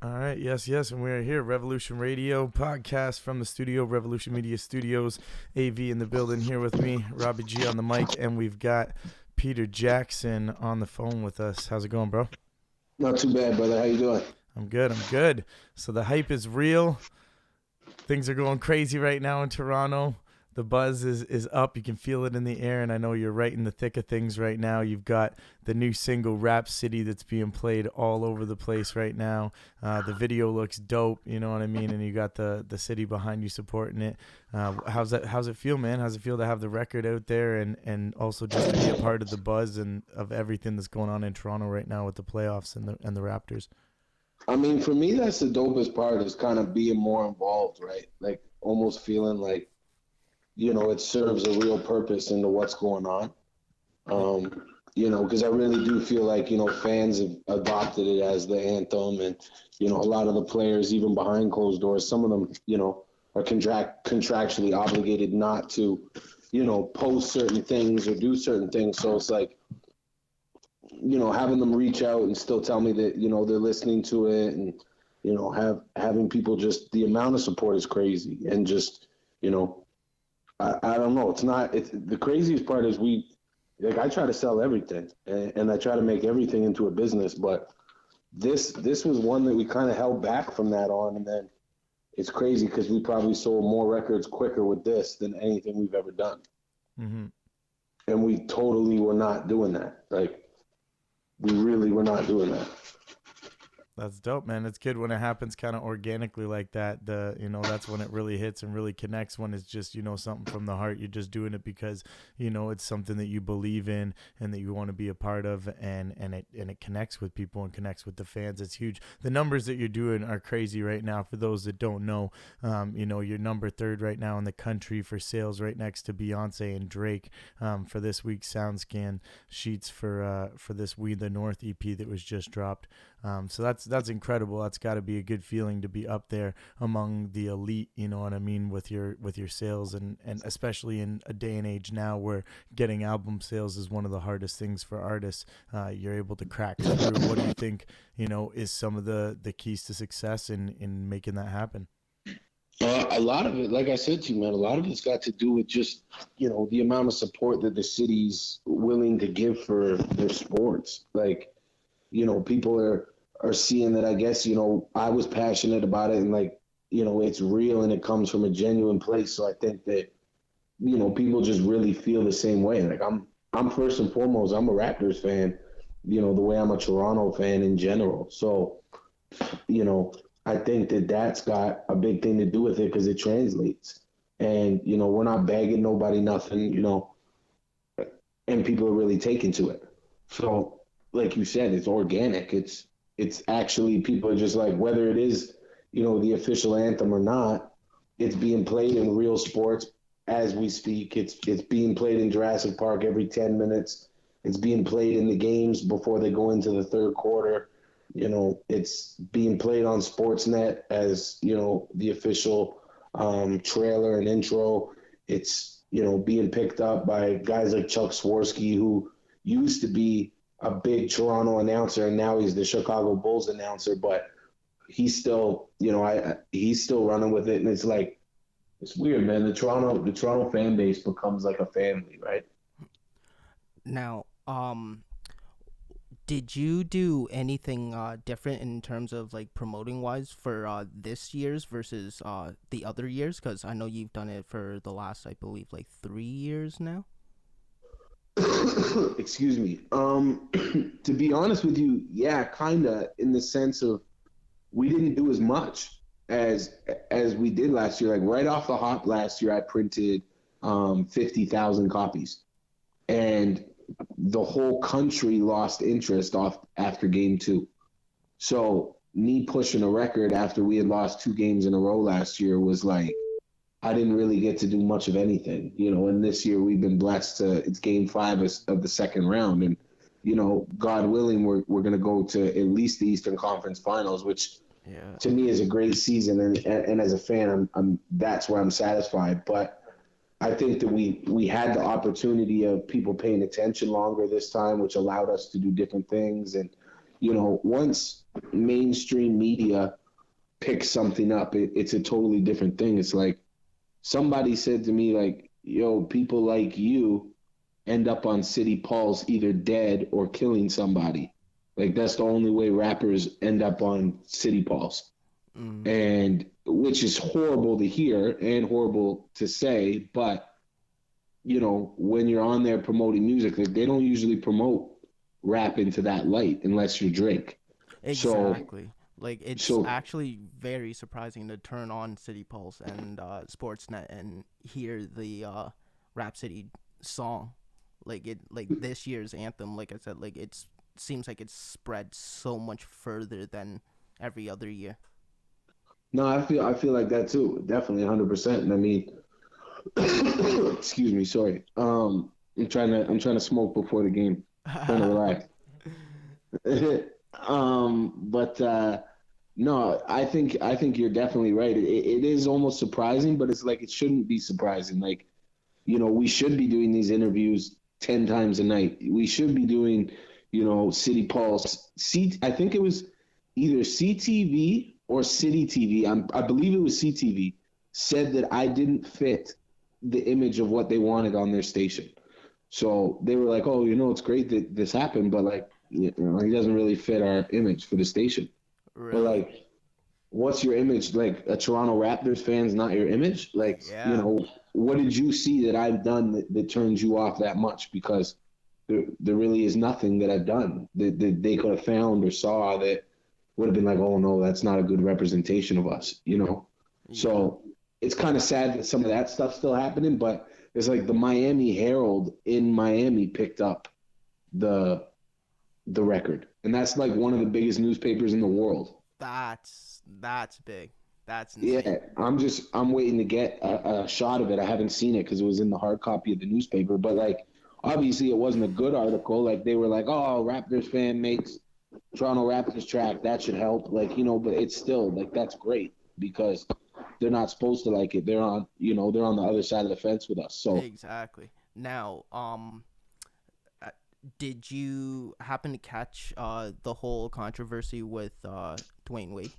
All right, yes, and we're here, Revolution Radio podcast from the studio, Revolution Media Studios, AV in the building here with me, Robbie G on the mic, and we've got Peter Jackson on the phone with us. How's it going, bro? Not too bad, brother. How you doing? I'm good. So the hype is real. Things are going crazy right now in Toronto. The buzz is up. You can feel it in the air, and I know you're right in the thick of things right now. You've got the new single Rap City that's being played all over the place right now. The video looks dope, you know what I mean? And you got the city behind you supporting it. How's it feel, man? How's it feel to have the record out there and also just to be a part of the buzz and of everything that's going on in Toronto right now with the playoffs and the Raptors? I mean, for me, that's the dopest part is kind of being more involved, right? Like almost feeling like, it serves a real purpose into what's going on. Because I really do feel like, fans have adopted it as the anthem and, a lot of the players, even behind closed doors, some of them, are contractually obligated not to, post certain things or do certain things. So it's like, having them reach out and still tell me that, they're listening to it and, having people just, the amount of support is crazy. And just, I don't know. The craziest part is I try to sell everything and I try to make everything into a business, but this was one that we kind of held back from that on. And then it's crazy because we probably sold more records quicker with this than anything we've ever done. Mm-hmm. And we totally were not doing that. Like, we really were not doing that. That's dope, man. It's good when it happens kind of organically like that. That's when it really hits and really connects, when it's just, something from the heart. You're just doing it because, it's something that you believe in and that you want to be a part of, and it connects with people and connects with the fans. It's huge. The numbers that you're doing are crazy right now. For those that don't know, you're number 3rd right now in the country for sales, right next to Beyonce and Drake, for this week's SoundScan sheets for this We the North EP that was just dropped. So that's incredible. That's got to be a good feeling to be up there among the elite, you know what I mean, with your sales, and especially in a day and age now where getting album sales is one of the hardest things for artists. You're able to crack through. What do you think, is some of the keys to success in making that happen? A lot of it, like I said to you, man, a lot of it's got to do with just, the amount of support that the city's willing to give for their sports. Like, people are seeing that, I guess, I was passionate about it and like, it's real and it comes from a genuine place. So I think that, people just really feel the same way. Like I'm first and foremost, I'm a Raptors fan, the way I'm a Toronto fan in general. So, I think that that's got a big thing to do with it because it translates. And, we're not begging nobody nothing, and people are really taking to it. So, like you said, it's organic. It's actually, people are just like, whether it is, the official anthem or not, it's being played in real sports as we speak. It's being played in Jurassic Park every 10 minutes. It's being played in the games before they go into the third quarter. It's being played on Sportsnet as, the official trailer and intro. It's, being picked up by guys like Chuck Swirsky, who used to be a big Toronto announcer, and now he's the Chicago Bulls announcer, but he's still, he's still running with it. And it's like, it's weird, man. The Toronto fan base becomes like a family, right? Now, did you do anything different in terms of like promoting wise for this year's versus the other years? Because I know you've done it for the last, I believe, like 3 years now. Excuse me. To be honest with you, yeah, kinda, in the sense of we didn't do as much as we did last year. Like right off the hop last year, I printed 50,000 copies, and the whole country lost interest off after game 2. So me pushing a record after we had lost 2 games in a row last year was like, I didn't really get to do much of anything, and this year we've been blessed it's game 5 of the second round. And, God willing, we're going to go to at least the Eastern Conference Finals, which to me is a great season. And as a fan, I'm that's where I'm satisfied. But I think that we had the opportunity of people paying attention longer this time, which allowed us to do different things. And, once mainstream media picks something up, it's a totally different thing. It's like somebody said to me, like, yo, people like you end up on City Pulse either dead or killing somebody. Like, that's the only way rappers end up on City Pulse. And which is horrible to hear and horrible to say, but when you're on there promoting music, like, they don't usually promote rap into that light unless you're Drake. Exactly. Like, it's actually very surprising to turn on City Pulse and Sportsnet and hear the Rap City song. Like this year's Anthem, like I said, like, it seems like it's spread so much further than every other year. No, I feel like that too. Definitely 100%. And I mean, excuse me, sorry. I'm trying to smoke before the game. Trying to relax. But no, I think you're definitely right. It is almost surprising, but it's like it shouldn't be surprising. Like, we should be doing these interviews 10 times a night. We should be doing, City Pulse. I think it was either CTV or City TV. I believe it was CTV, said that I didn't fit the image of what they wanted on their station. So they were like, oh, it's great that this happened, but like, he doesn't really fit our image for the station. Really? But like, what's your image? Like, a Toronto Raptors fan's not your image? Like, yeah. What did you see that I've done that turns you off that much? Because there really is nothing that I've done that they could have found or saw that would have been like, oh no, that's not a good representation of us, Yeah. So it's kind of sad that some of that stuff's still happening, but it's like the Miami Herald in Miami picked up the record, and that's like one of the biggest newspapers in the world. That's big. That's insane. Yeah, I'm waiting to get a shot of it. I haven't seen it because it was in the hard copy of the newspaper, but like, obviously it wasn't a good article. Like, they were like, oh, Raptors fan makes Toronto Raptors track, that should help. Like, but it's still like, that's great because they're not supposed to like it. They're on, they're on the other side of the fence with us. So exactly. Now, did you happen to catch the whole controversy with Dwayne Wade?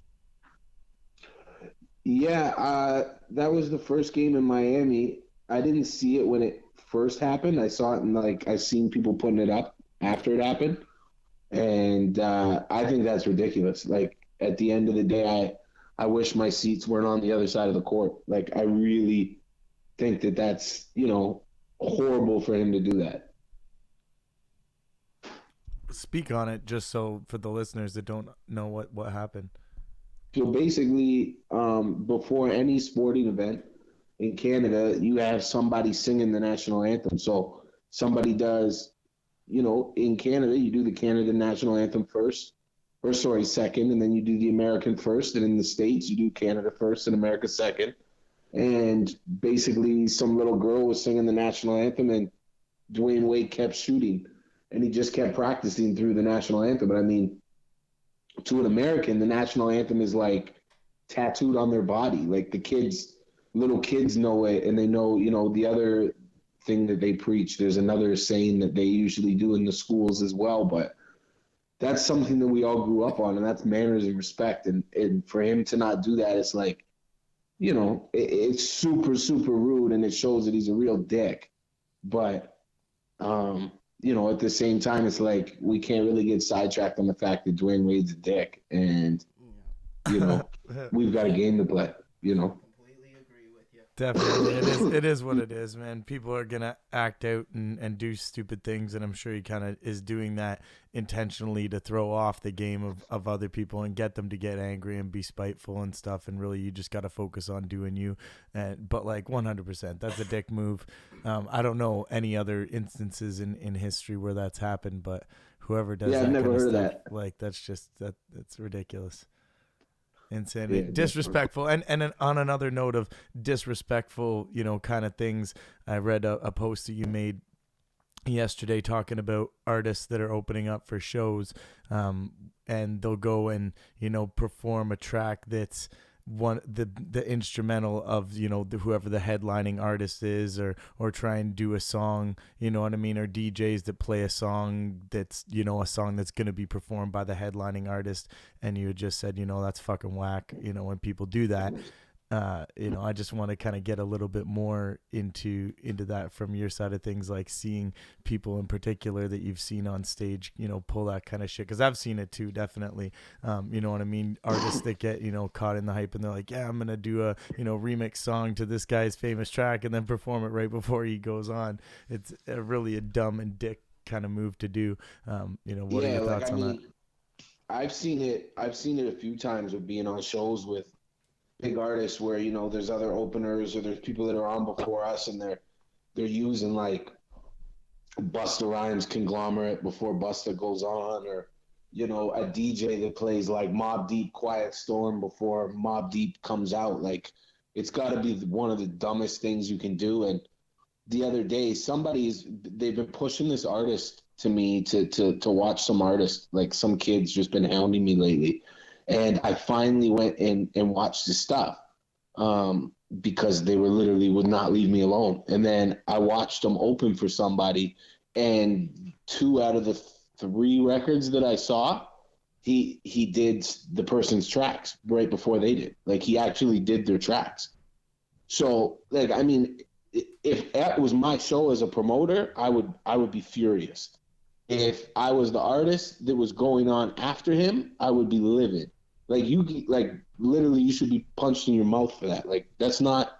Yeah, that was the first game in Miami. I didn't see it when it first happened. I saw it and like I seen people putting it up after it happened. And I think that's ridiculous. Like, at the end of the day, I wish my seats weren't on the other side of the court. Like, I really think that's, horrible for him to do that. Speak on it, just so for the listeners that don't know what happened. So basically, before any sporting event in Canada, you have somebody singing the national anthem. So somebody does, in Canada, you do the Canada national anthem second, and then you do the American first. And in the States, you do Canada first and America second. And basically, some little girl was singing the national anthem, and Dwayne Wade kept shooting. And he just kept practicing through the national anthem. But I mean, to an American, the national anthem is like tattooed on their body. Like, little kids know it, and they know, the other thing that they preach. There's another saying that they usually do in the schools as well, but that's something that we all grew up on, and that's manners and respect. And for him to not do that, it's like, it's super, super rude, and it shows that he's a real dick. But, at the same time, it's like we can't really get sidetracked on the fact that Dwayne Wade's a dick, and, we've got a game to play, Completely agree with you. Definitely. It is what it is, man. People are going to act out and do stupid things, and I'm sure he kind of is doing that intentionally to throw off the game of other people and get them to get angry and be spiteful and stuff, and really you just got to focus on doing you. But like 100%, that's a dick move. I don't know any other instances in history where that's happened, but whoever does that kind of stuff, like, that's ridiculous. Insanity. Yeah, disrespectful. And on another note of disrespectful, kind of things, I read a post that you made yesterday talking about artists that are opening up for shows, and they'll go and, perform a track that's the instrumental of, you know, whoever the headlining artist is, or try and do a song, you know what I mean, or DJs that play a song that's, you know, a song that's going to be performed by the headlining artist, and you had just said, you know, that's fucking whack, you know, when people do that. You know, I just want to kind of get a little bit more into that from your side of things, like seeing people in particular that you've seen on stage, you know, pull that kind of shit. Cause I've seen it too, definitely. You know what I mean? Artists that get, you know, caught in the hype and they're like, yeah, I'm going to do a, you know, remix song to this guy's famous track and then perform it right before he goes on. It's really a dumb and dick kind of move to do. You know, what are your thoughts on that? I've seen it a few times with being on shows with big artists where, you know, there's other openers or there's people that are on before us and they're using like Busta Rhymes Conglomerate before Busta goes on, or, you know, a DJ that plays like Mobb Deep Quiet Storm before Mobb Deep comes out. Like, it's got to be one of the dumbest things you can do. And the other day, they've been pushing this artist to me to watch some artist, like some kid's just been hounding me lately. And I finally went in and watched his stuff because they were literally would not leave me alone. And then I watched him open for somebody, and 2 out of the 3 records that I saw, he did the person's tracks right before they did. Like, he actually did their tracks. So, like, I mean, if that was my show as a promoter, I would be furious. If I was the artist that was going on after him, I would be livid. Like, literally, you should be punched in your mouth for that. Like, that's not,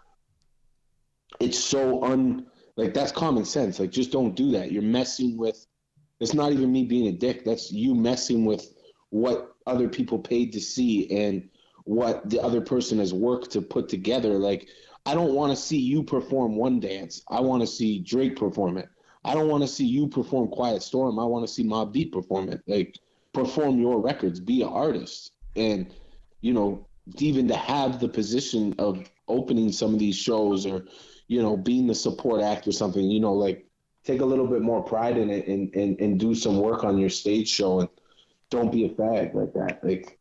it's so like, that's common sense. Like, just don't do that. You're messing with, it's not even me being a dick. That's you messing with what other people paid to see and what the other person has worked to put together. Like, I don't want to see you perform One Dance. I want to see Drake perform it. I don't want to see you perform Quiet Storm. I want to see Mobb Deep perform it. Like, perform your records. Be an artist. And, you know, even to have the position of opening some of these shows or, you know, being the support act or something, you know, like, take a little bit more pride in it and do some work on your stage show, and don't be a fag like that. Like,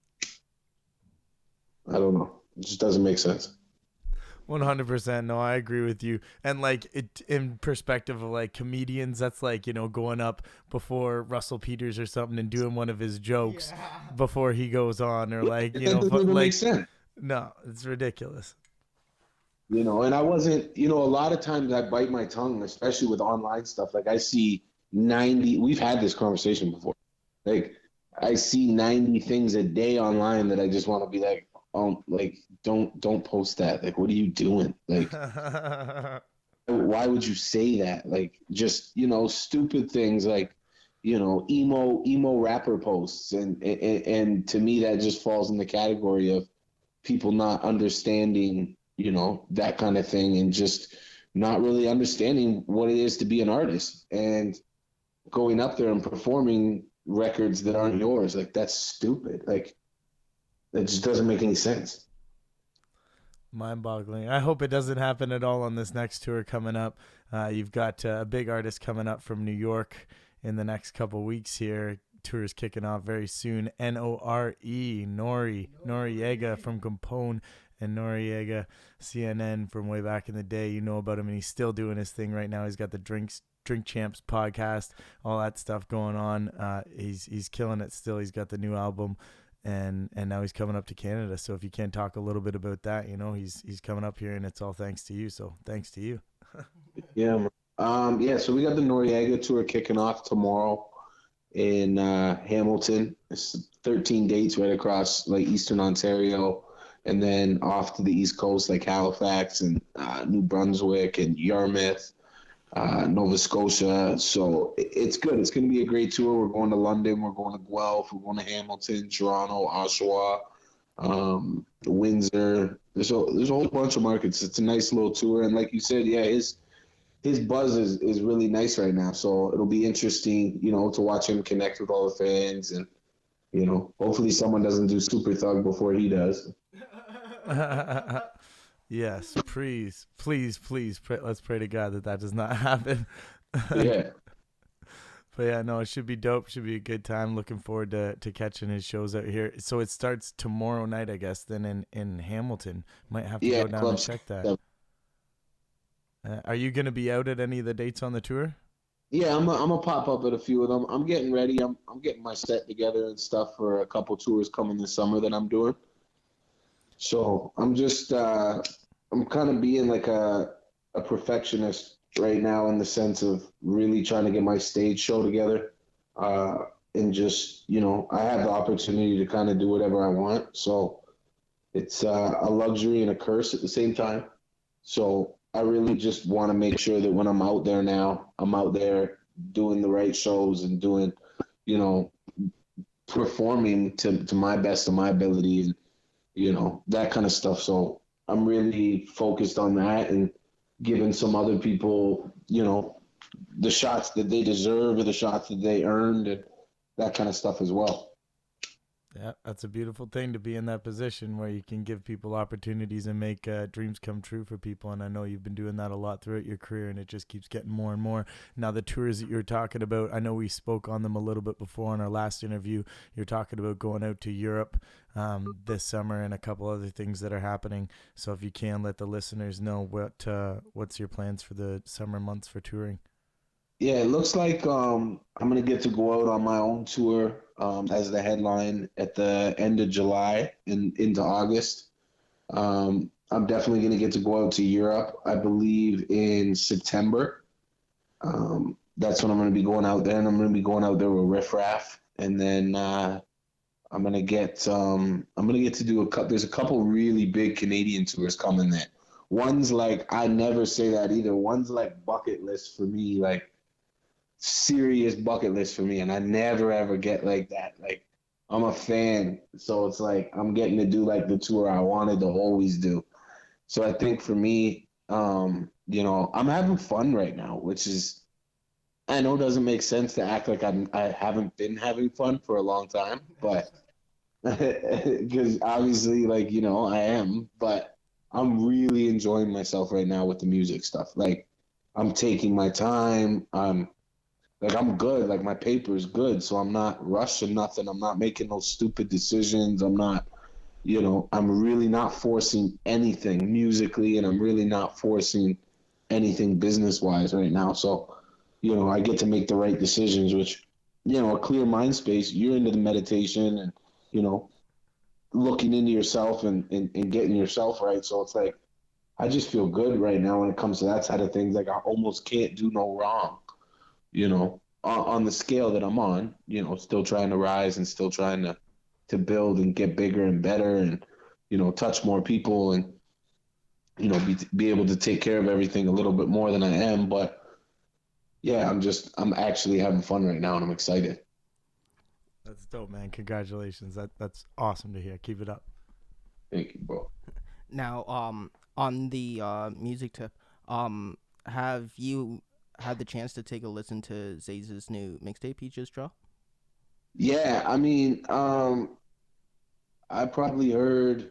I don't know. It just doesn't make sense. 100%. No, I agree with you. And like, it in perspective of like comedians, that's like, you know, going up before Russell Peters or something and doing one of his jokes before he goes on, or like, you know, doesn't make sense. No, it's ridiculous. You know, and I wasn't, you know, a lot of times I bite my tongue, especially with online stuff. Like, I see 90, we've had this conversation before. Like, I see 90 things a day online that I just want to be like, like, don't post that. Like, what are you doing? Like, why would you say that? Like, just, you know, stupid things like, you know, emo rapper posts. And to me, that just falls in the category of people not understanding, you know, that kind of thing, and just not really understanding what it is to be an artist and going up there and performing records that aren't yours. Like, that's stupid. Like, that just doesn't make any sense. Mind-boggling. I hope it doesn't happen at all on this next tour coming up. You've got a big artist coming up from New York in the next couple weeks here. Tour is kicking off very soon. Noriega from Capone and Noriega, CNN from way back in the day. You know about him, and he's still doing his thing right now. He's got the Drink Champs podcast, all that stuff going on. He's killing it still. He's got the new album. And now he's coming up to Canada. So if you can talk a little bit about that, you know, he's coming up here, and it's all thanks to you. So thanks to you. Yeah. So we got the Noriega tour kicking off tomorrow in Hamilton. It's 13 dates right across like Eastern Ontario, and then off to the East Coast, like Halifax and New Brunswick and Yarmouth, Nova Scotia. So it's good. It's going to be a great tour. We're going to London. We're going to Guelph. We're going to Hamilton, Toronto, Oshawa, Windsor. There's a whole bunch of markets. It's a nice little tour. And like you said, yeah, his buzz is really nice right now. So it'll be interesting, you know, to watch him connect with all the fans, and, you know, hopefully someone doesn't do Super Thug before he does. Yes, please pray, let's pray to God that does not happen. Yeah. But yeah, no, it should be dope. Should be a good time. Looking forward to catching his shows out here. So it starts tomorrow night, I guess. Then in Hamilton, might have to Yeah, go down and clubs. check that. Are you gonna be out at any of the dates on the tour? Yeah, I'm a pop up at a few of them. I'm getting ready. I'm getting my set together and stuff for a couple tours coming this summer that I'm doing. So I'm just I'm kind of being like a perfectionist right now in the sense of really trying to get my stage show together. And just, I have the opportunity to kind of do whatever I want. So it's a luxury and a curse at the same time. So I really just want to make sure that when I'm out there now, I'm out there doing the right shows and doing, performing to my best of my ability and, that kind of stuff. So I'm really focused on that and giving some other people, the shots that they deserve or the shots that they earned and that kind of stuff as well. Yeah, that's a beautiful thing to be in that position where you can give people opportunities and make dreams come true for people. And I know you've been doing that a lot throughout your career, and it just keeps getting more and more. Now, the tours that you're talking about, I know we spoke on them a little bit before in our last interview. You're talking about going out to Europe this summer and a couple other things that are happening. So if you can, let the listeners know what's your plans for the summer months for touring. Yeah, it looks like I'm gonna get to go out on my own tour as the headline at the end of July and into August. I'm definitely gonna get to go out to Europe, I believe, in September. That's when I'm gonna be going out there, and I'm gonna be going out there with Riff Raff, and then I'm gonna get to do there's a couple really big Canadian tours coming there. One's like, I never say that either. One's like bucket list for me, like serious bucket list for me, and I never ever get like that. Like, I'm a fan, so it's like I'm getting to do like the tour I wanted to always do. So I think for me, I'm having fun right now, which is, I know doesn't make sense to act like I haven't been having fun for a long time, but because obviously, like, I am, but I'm really enjoying myself right now with the music stuff. Like, I'm taking my time. I'm good. Like, my paper is good, so I'm not rushing nothing. I'm not making those stupid decisions. I'm not, I'm really not forcing anything musically, and I'm really not forcing anything business-wise right now. So, I get to make the right decisions, which, a clear mind space, you're into the meditation and, looking into yourself and getting yourself right. So it's like, I just feel good right now when it comes to that side of things. Like, I almost can't do no wrong. On the scale that I'm on, still trying to rise and still trying to build and get bigger and better and, touch more people and, be able to take care of everything a little bit more than I am. But yeah, I'm actually having fun right now and I'm excited. That's dope, man. Congratulations. That's awesome to hear. Keep it up. Thank you, bro. Now, on the music tip, have you had the chance to take a listen to Zay's new mixtape he just dropped? Yeah, I mean, I probably heard,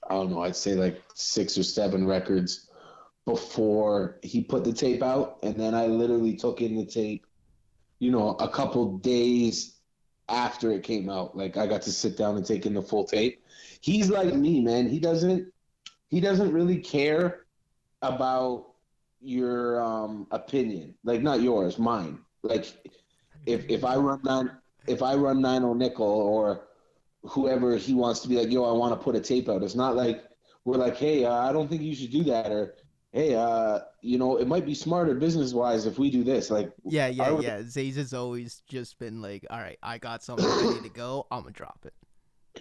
I don't know, I'd say like 6 or 7 records before he put the tape out, and then I literally took in the tape, a couple days after it came out. Like, I got to sit down and take in the full tape. He's like me, man. He doesn't really care about your opinion, like, not yours, mine. Like, if I run 9 nickel or whoever, he wants to be like, yo, I want to put a tape out. It's not like we're like, hey, I don't think you should do that, or hey, it might be smarter business wise if we do this. Like, yeah. Zay's has always just been like, all right, I got something ready to go, I'm gonna drop it.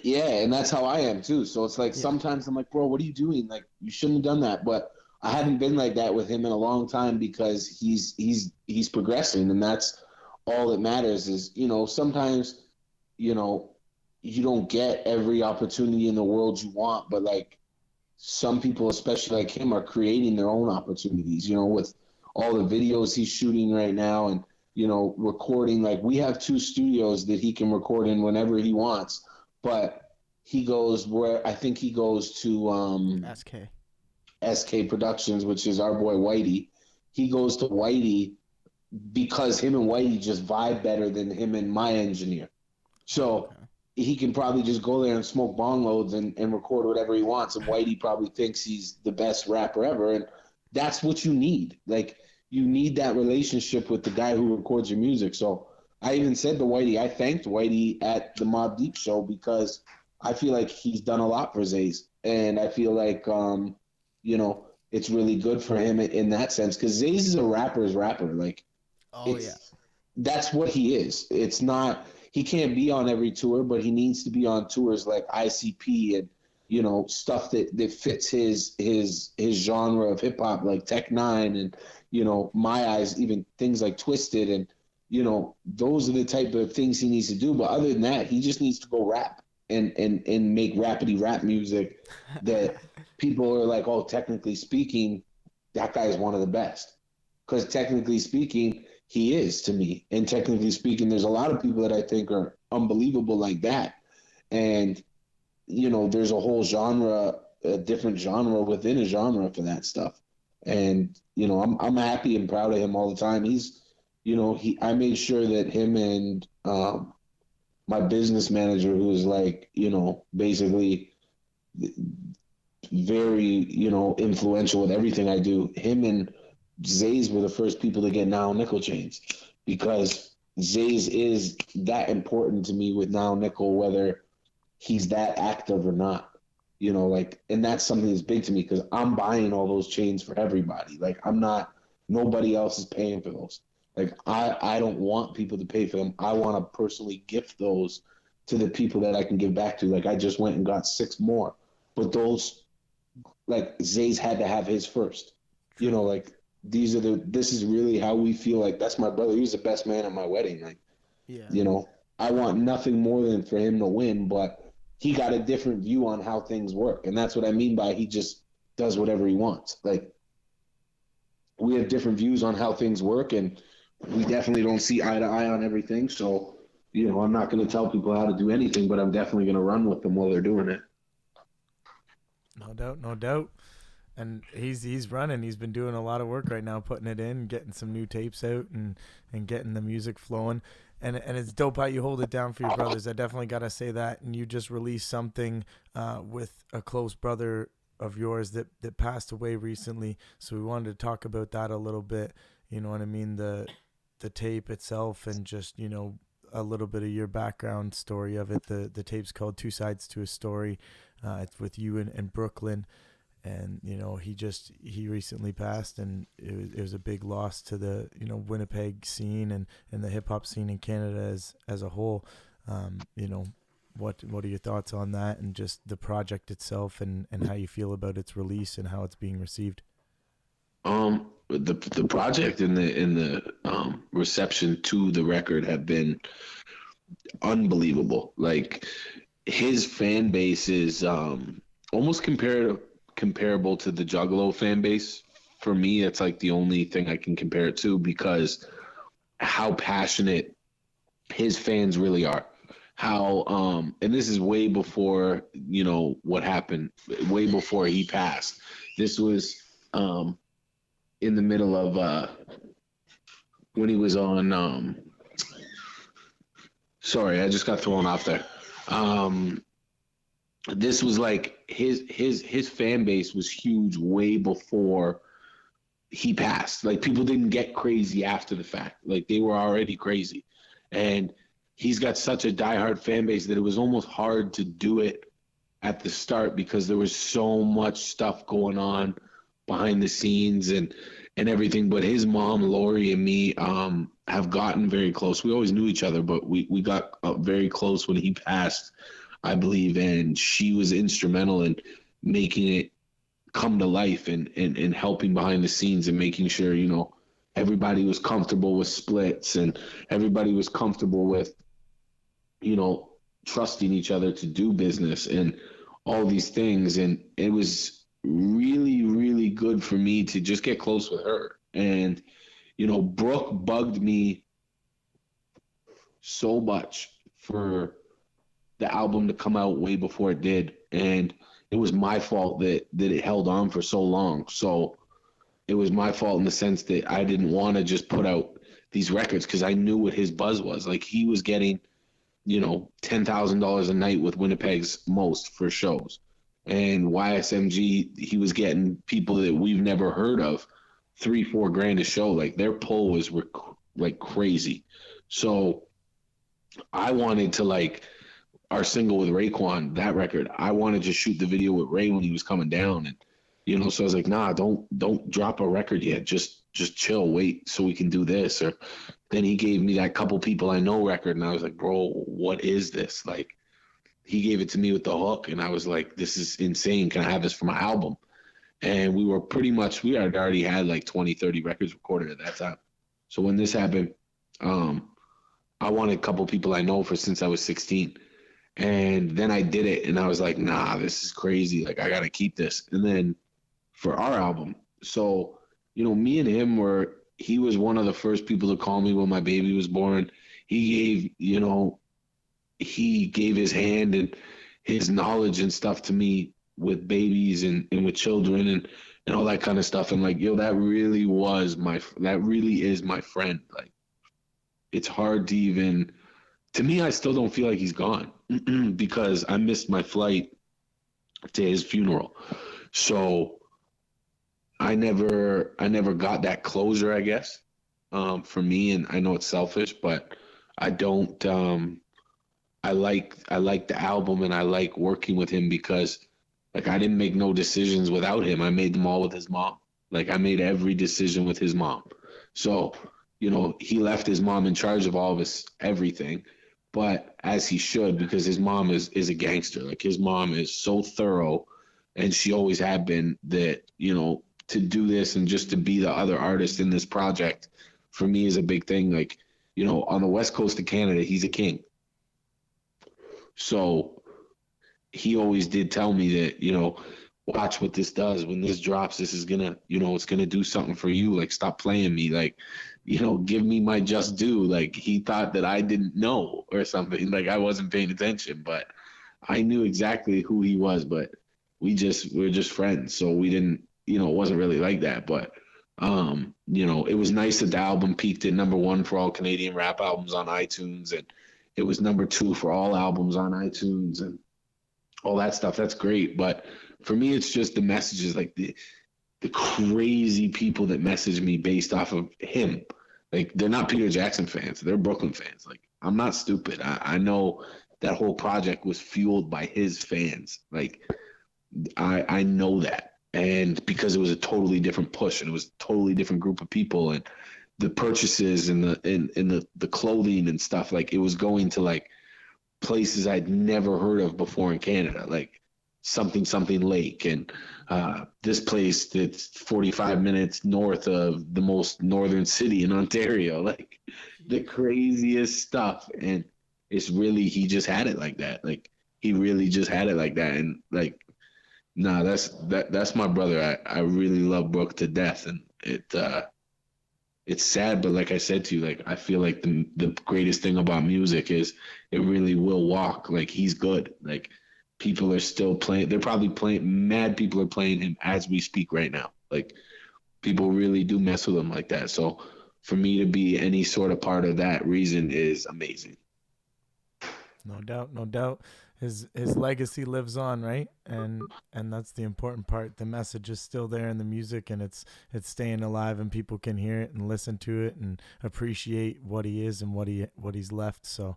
Yeah, and that's how I am too. So it's like, sometimes I'm like, bro, what are you doing? Like, you shouldn't have done that. But I haven't been like that with him in a long time because he's progressing, and that's all that matters. Is, sometimes, you don't get every opportunity in the world you want, but like, some people, especially like him, are creating their own opportunities, with all the videos he's shooting right now and, recording. Like, we have 2 studios that he can record in whenever he wants, but he goes to SK Productions, which is our boy Whitey. He goes to Whitey because him and Whitey just vibe better than him and my engineer. So he can probably just go there and smoke bong loads and record whatever he wants. And Whitey probably thinks he's the best rapper ever. And that's what you need. Like, you need that relationship with the guy who records your music. So I even said to Whitey, I thanked Whitey at the Mobb Deep show because I feel like he's done a lot for Zays. And I feel like, you know, it's really good for him in that sense because Zays is a rapper's rapper. Like, that's what he is. It's not, he can't be on every tour, but he needs to be on tours like ICP and, you know, stuff that fits his genre of hip hop, like Tech Nine and, you know, My Eyes, even things like Twisted. And, you know, those are the type of things he needs to do. But other than that, he just needs to go rap and make rapidy rap music that people are like, oh, technically speaking, that guy is one of the best. Because technically speaking, he is to me. And technically speaking, there's a lot of people that I think are unbelievable like that. And, you know, there's a whole genre, a different genre within a genre for that stuff. And, you know, I'm happy and proud of him all the time. He's, you know, I made sure that him and my business manager, who's like, you know, basically very, you know, influential with everything I do, him and Zays were the first people to get Now Nickel chains because Zays is that important to me with Now Nickel, whether he's that active or not, you know, like, and that's something that's big to me because I'm buying all those chains for everybody. Like, nobody else is paying for those. Like, I don't want people to pay for them. I want to personally gift those to the people that I can give back to. Like, I just went and got 6 more, but those, like, Zays had to have his first, you know, like, this is really how we feel. Like, that's my brother. He was the best man at my wedding. Like, you know, I want nothing more than for him to win, but he got a different view on how things work. And that's what I mean by he just does whatever he wants. Like, we have different views on how things work, and we definitely don't see eye to eye on everything. So, you know, I'm not going to tell people how to do anything, but I'm definitely going to run with them while they're doing it. No doubt, no doubt. And he's running. He's been doing a lot of work right now, putting it in, getting some new tapes out, and getting the music flowing. And it's dope how you hold it down for your brothers. I definitely got to say that. And you just released something with a close brother of yours that passed away recently. So we wanted to talk about that a little bit. You know what I mean? The tape itself and just, you know, a little bit of your background story of it. The tape's called Two Sides to a Story. It's with you in Brooklyn. And, you know, he recently passed, and it was a big loss to the, you know, Winnipeg scene and the hip hop scene in Canada as a whole. You know, what are your thoughts on that and just the project itself and how you feel about its release and how it's being received? The project and the reception to the record have been unbelievable. Like, his fan base is almost comparable to the Juggalo fan base. For me, it's like the only thing I can compare it to because how passionate his fans really are. How and this is way before, you know, what happened, way before he passed. This was in the middle of when he was on sorry, I just got thrown off there. This was like his fan base was huge way before he passed. Like, people didn't get crazy after the fact. Like, they were already crazy. And he's got such a diehard fan base that it was almost hard to do it at the start because there was so much stuff going on behind the scenes and everything. But his mom, Lori, and me have gotten very close. We always knew each other, but we got very close when he passed, I believe, and she was instrumental in making it come to life and helping behind the scenes and making sure, you know, everybody was comfortable with splits and everybody was comfortable with, you know, trusting each other to do business and all these things. And it was really, really good for me to just get close with her. And, you know, Brooke bugged me so much for the album to come out way before it did, and it was my fault that it held on for so long. So it was my fault in the sense that I didn't want to just put out these records because I knew what his buzz was. Like he was getting, you know, $10,000 a night with Winnipeg's most for shows. And YSMG, he was getting people that we've never heard of, $3-4 a show. Like their pull was like crazy. So I wanted to, like, our single with Raekwon, that record, I wanted to shoot the video with Ray when he was coming down. And, you know, so I was like, nah, don't drop a record yet. Just chill, wait so we can do this. Or then he gave me that Couple People I Know record, and I was like, bro, what is this? Like, he gave it to me with the hook, and I was like, this is insane. Can I have this for my album? And we had already had like 20, 30 records recorded at that time. So when this happened, I wanted Couple People I Know for since I was 16. And then I did it, and I was like, nah, this is crazy. Like, I got to keep this. And then for our album, so, you know, me and him he was one of the first people to call me when my baby was born. He gave his hand and his knowledge and stuff to me with babies and with children and all that kind of stuff. And like, yo, that really is my friend. Like, it's hard to me, I still don't feel like he's gone because I missed my flight to his funeral. So I never got that closure, I guess, for me. And I know it's selfish, but I don't, I like the album and I like working with him because, like, I didn't make no decisions without him. I made them all with his mom. Like, I made every decision with his mom. So, you know, he left his mom in charge of all of his everything, but as he should, because his mom is a gangster. Like, his mom is so thorough, and she always had been, that, you know, to do this and just to be the other artist in this project for me is a big thing. Like, you know, on the West Coast of Canada, he's a king. So he always did tell me that, you know, watch what this does. When this drops, this is gonna, you know, it's gonna do something for you. Like, stop playing me. Like, you know, give me my just due. Like, he thought that I didn't know or something. Like, I wasn't paying attention, but I knew exactly who he was. But we're just friends. So we didn't, you know, it wasn't really like that. But, you know, it was nice that the album peaked at #1 for all Canadian rap albums on iTunes. And it was #2 for all albums on iTunes and all that stuff. That's great. But for me, it's just the messages, like the crazy people that message me based off of him. Like, they're not Peter Jackson fans. They're Brooklyn fans. Like, I'm not stupid. I know that whole project was fueled by his fans. Like, I know that. And because it was a totally different push and it was a totally different group of people and the purchases and the clothing and stuff, like, it was going to, like, places I'd never heard of before in Canada, like something Lake and this place that's 45 minutes north of the most northern city in Ontario, like the craziest stuff. And it's really, he just had it like that. Like, he really just had it like that. And like, nah, that's my brother. I really love Brooke to death. And it's sad, but like I said to you, like, I feel like the greatest thing about music is it really will walk. Like, he's good. Like, people are still playing. They're probably playing. Mad people are playing him as we speak right now. Like, people really do mess with him like that. So for me to be any sort of part of that reason is amazing. No doubt, no doubt. His legacy lives on, right? And that's the important part. The message is still there in the music, and it's staying alive, and people can hear it and listen to it and appreciate what he is and what he's left. So,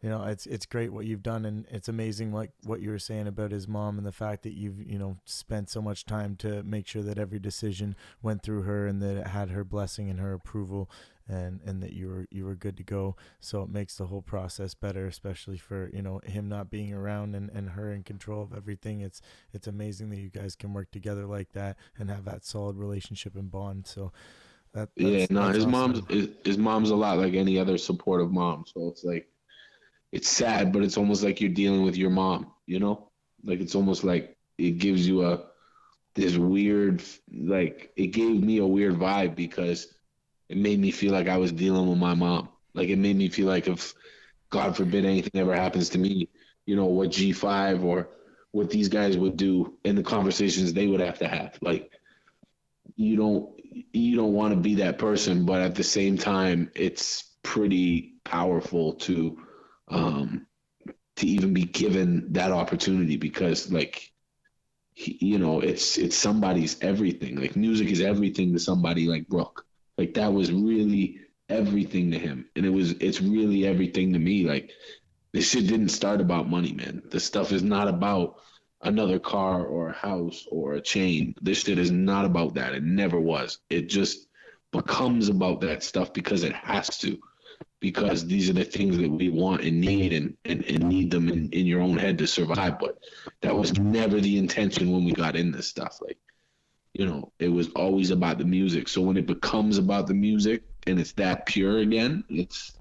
you know, it's great what you've done, and it's amazing, like what you were saying about his mom and the fact that you've, you know, spent so much time to make sure that every decision went through her and that it had her blessing and her approval, and that you were good to go. So it makes the whole process better, especially for, you know, him not being around and her in control of everything. It's amazing that you guys can work together like that and have that solid relationship and bond. So his awesome. His mom's a lot like any other supportive mom. So it's like, it's sad, but it's almost like you're dealing with your mom, you know? Like, it's almost like it gives you this weird, like, it gave me a weird vibe because it made me feel like I was dealing with my mom. Like, it made me feel like if, God forbid, anything ever happens to me, you know, what G5 or what these guys would do and the conversations they would have to have. Like, you don't you don't want to be that person, but at the same time, it's pretty powerful um, to even be given that opportunity because like it's somebody's everything. Like music is everything to somebody like Brooke. Like that was really everything to him, and it's really everything to me. Like this shit didn't start about money, man. This stuff is not about another car or a house or a chain. This shit is not about that. It never was. It just becomes about that stuff because it has to. Because these are the things that we want and need and need them in your own head to survive. But that was never the intention when we got in this stuff. Like, it was always about the music. So when it becomes about the music and it's that pure again, it's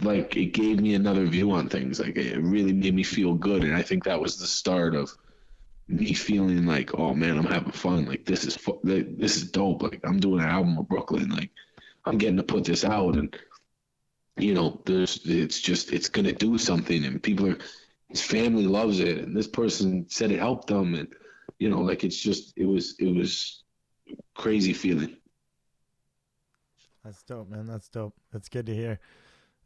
like it gave me another view on things. Like it really made me feel good, and I think that was the start of me feeling like, oh man, I'm having fun. Like this is dope. Like I'm doing an album with Brooklyn. Like I'm getting to put this out, and it's gonna do something, and his family loves it, and this person said it helped them, and like it was crazy feeling. That's dope, man. That's dope. That's good to hear.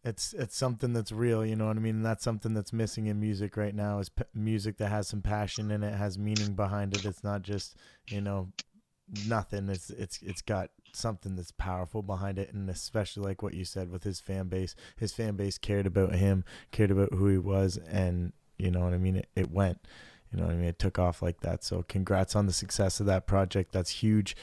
It's something that's real, you know what I mean? And that's something that's missing in music right now is music that has some passion in it, has meaning behind it. It's not just, nothing. It's got something that's powerful behind it, and especially like what you said with his fan base. His fan base cared about him, cared about who he was, and you know what I mean? It went. You know what I mean? It took off like that. So congrats on the success of that project. That's huge.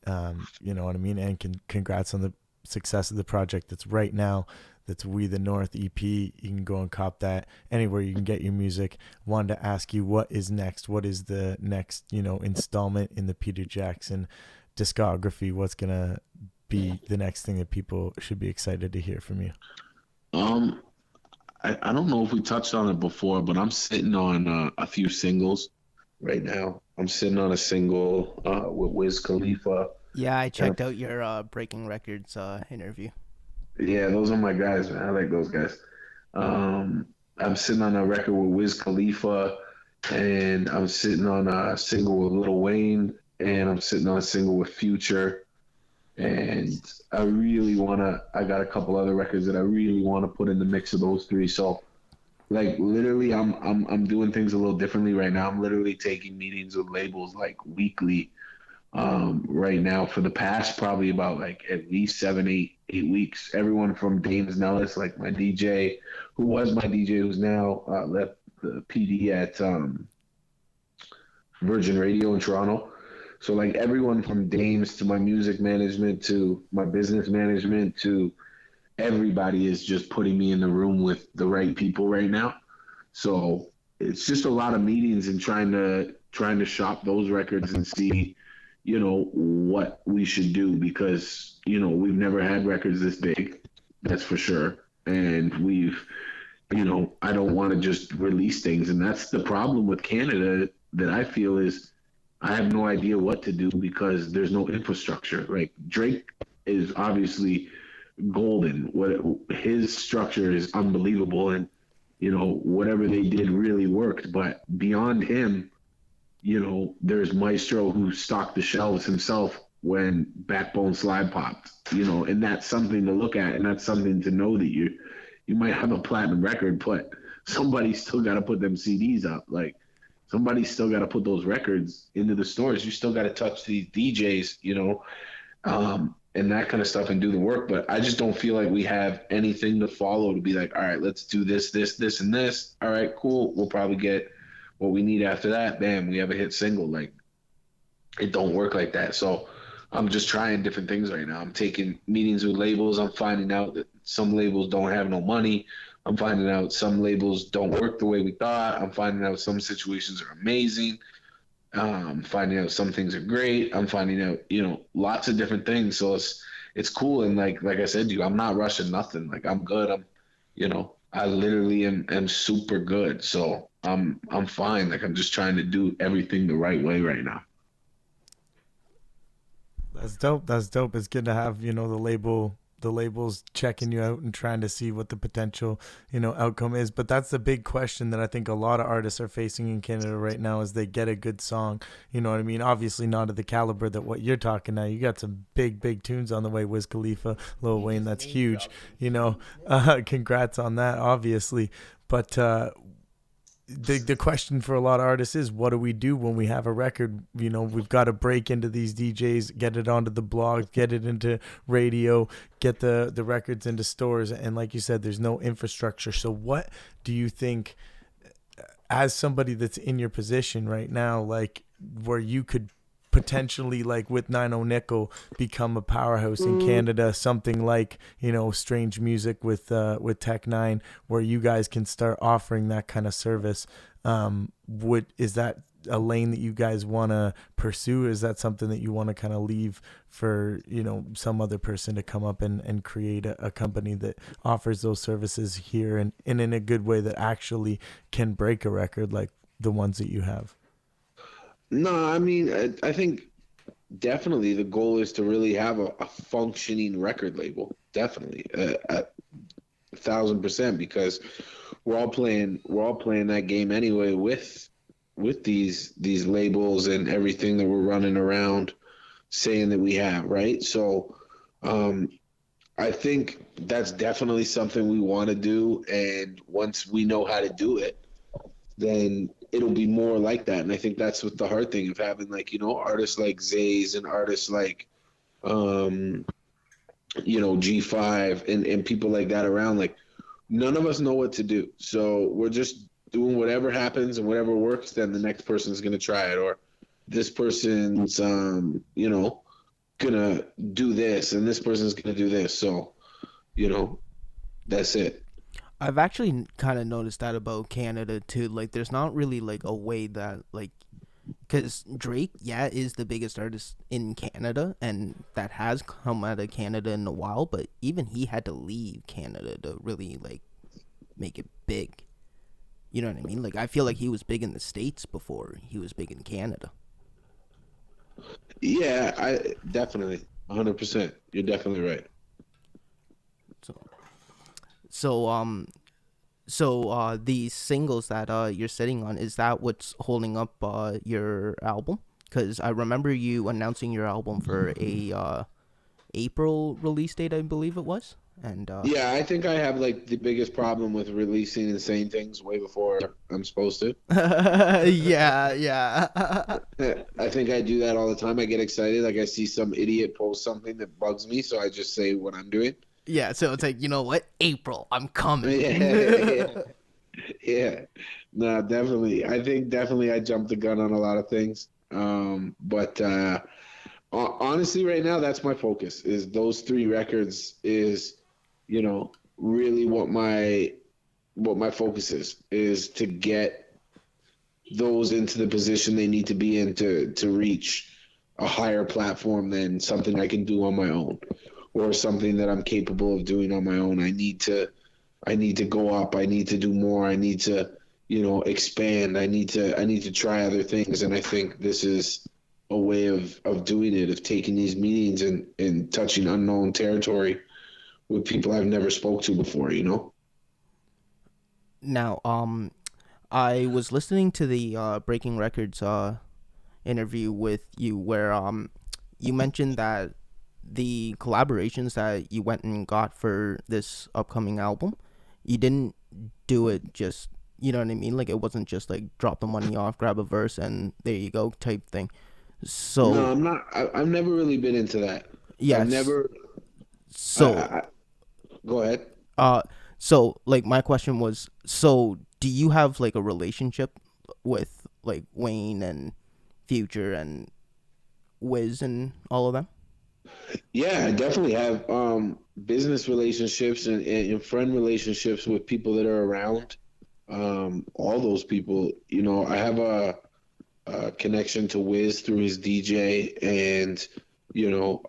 You know what I mean? And congrats on the success of the project that's right now. That's We the North EP. You can go and cop that anywhere you can get your music. Wanted to ask you, what is next? What is the next, installment in the Peter Jackson discography? What's going to be the next thing that people should be excited to hear from you? I don't know if we touched on it before, but I'm sitting on a few singles right now. I'm sitting on a single with Wiz Khalifa. Yeah, I checked out your Breaking Records interview. Yeah, those are my guys, man. I like those guys. I'm sitting on a record with Wiz Khalifa, and I'm sitting on a single with Lil Wayne, and I'm sitting on a single with Future. And I got a couple other records that I really want to put in the mix of those three. So like literally I'm doing things a little differently right now. I'm literally taking meetings with labels like weekly right now for the past probably about like at least 7, 8 weeks. Everyone from Dames Nellis, like my DJ, who was my DJ, who's now left the PD at Virgin Radio in Toronto. So like everyone from Dames to my music management to my business management to everybody is just putting me in the room with the right people right now. So it's just a lot of meetings and trying to shop those records and see, what we should do because, we've never had records this big, that's for sure. And I don't want to just release things. And that's the problem with Canada that I feel is I have no idea what to do because there's no infrastructure. Like Drake is obviously golden. His structure is unbelievable, and whatever they did really worked. But beyond him, there's Maestro who stocked the shelves himself when Backbone Slide popped. And that's something to look at, and that's something to know that you might have a platinum record, but somebody's still got to put them CDs up. Like somebody's still got to put those records into the stores. You still got to touch these DJs, and that kind of stuff and do the work. But I just don't feel like we have anything to follow to be like, all right, let's do this, and this. All right, cool. We'll probably get what we need after that. Bam, we have a hit single. Like it don't work like that. So I'm just trying different things right now. I'm taking meetings with labels. I'm finding out that some labels don't have no money. I'm finding out some labels don't work the way we thought. I'm finding out some situations are amazing. Finding out some things are great. I'm finding out, lots of different things. So it's cool. And like I said to you, I'm not rushing nothing. Like I'm good. I literally am super good. So I'm fine. Like I'm just trying to do everything the right way right now. That's dope. That's dope. It's good to have, the label the labels checking you out and trying to see what the potential, outcome is. But that's the big question that I think a lot of artists are facing in Canada right now as they get a good song. You know what I mean? Obviously not at the caliber that what you're talking now. You got some big tunes on the way, Wiz Khalifa, Lil Wayne, that's huge. Congrats on that, obviously. But the question for a lot of artists is, what do we do when we have a record? We've got to break into these DJs, get it onto the blog, get it into radio, get the records into stores. And like you said, there's no infrastructure. So what do you think, as somebody that's in your position right now, like where you could potentially, like with 90 Nickel, become a powerhouse in Canada, something like, Strange Music with Tech Nine, where you guys can start offering that kind of service? Is that a lane that you guys want to pursue? Is that something that you want to kind of leave for, some other person to come up and create a company that offers those services here and in a good way that actually can break a record like the ones that you have? No, I mean, I think definitely the goal is to really have a functioning record label. Definitely, 1,000%, because we're all playing that game anyway with these labels and everything that we're running around saying that we have, right? So, I think that's definitely something we want to do, and once we know how to do it, then it'll be more like that. And I think that's what the hard thing of having, like, artists like Zays and artists like, G5 and people like that around. Like, none of us know what to do. So we're just doing whatever happens, and whatever works, then the next person's going to try it. Or this person's, going to do this, and this person's going to do this. So, that's it. I've actually kind of noticed that about Canada too. Like, there's not really like a way that, like, because Drake, is the biggest artist in Canada, and that has come out of Canada in a while. But even he had to leave Canada to really like make it big. You know what I mean? Like, I feel like he was big in the States before he was big in Canada. Yeah, I definitely 100%. You're definitely right. So these singles that you're sitting on, is that what's holding up your album? Because I remember you announcing your album for a April release date, I believe it was. And yeah, I think I have like the biggest problem with releasing and saying things way before I'm supposed to. yeah. I think I do that all the time. I get excited, like I see some idiot post something that bugs me, so I just say what I'm doing. Yeah, so it's like, you know what? April, I'm coming. Yeah. No, definitely. I think definitely I jumped the gun on a lot of things. But honestly, right now, that's my focus. Is those 3 records is, really what my focus is to get those into the position they need to be in to reach a higher platform than something I can do on my own, or something that I'm capable of doing on my own. I need to go up. I need to do more. I need to, expand. I need to try other things. And I think this is a way of doing it, of taking these meetings and touching unknown territory with people I've never spoke to before, Now, I was listening to the Breaking Records interview with you where you mentioned that the collaborations that you went and got for this upcoming album, you didn't do it just, you know what I mean? Like, it wasn't just like drop the money off, grab a verse, and there you go type thing. So no, I'm not. I've never really been into that. Yeah, I've never. So go ahead. So like my question was, so do you have like a relationship with like Wayne and Future and Wiz and all of them? Yeah, I definitely have business relationships and friend relationships with people that are around. All those people, I have a connection to Wiz through his DJ, and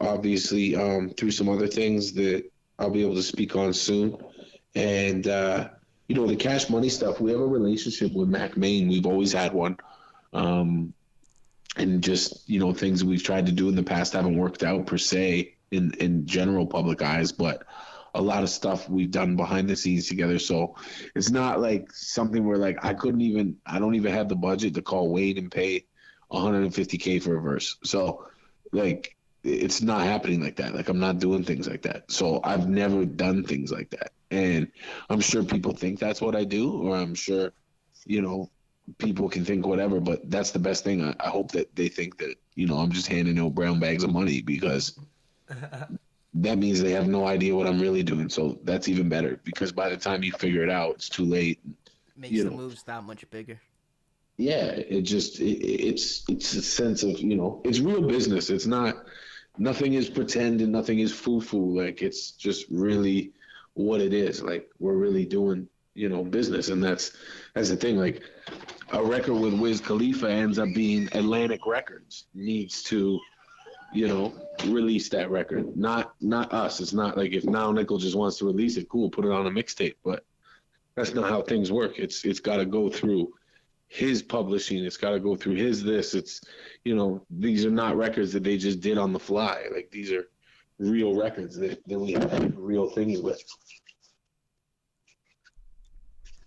obviously through some other things that I'll be able to speak on soon. And the Cash Money stuff, we have a relationship with Mac Main. We've always had one. And just, things that we've tried to do in the past haven't worked out per se. in general public eyes, but a lot of stuff we've done behind the scenes together. So it's not like something where like I don't even have the budget to call Wade and pay $150K for a verse. So like it's not happening like that. Like I'm not doing things like that. So I've never done things like that. And I'm sure people think that's what I do, or I'm sure, you know, people can think whatever, but that's the best thing. I hope that they think that, you know, I'm just handing out brown bags of money, because that means they have no idea what I'm really doing. So that's even better, because by the time you figure it out, it's too late. Makes the moves that much bigger. Yeah, it's a sense of, you know, it's real business. It's not, nothing is pretend and nothing is foo-foo. Like it's just really what it is. Like we're really doing, you know, business. And that's the thing. Like a record with Wiz Khalifa ends up being Atlantic Records needs to, you know, release that record. Not us. It's not like if Now Nickel just wants to release it, cool, put it on a mixtape. But that's not how things work. It's got to go through his publishing. It's got to go through his this. It's, you know, these are not records that they just did on the fly. Like these are real records that we have real things with.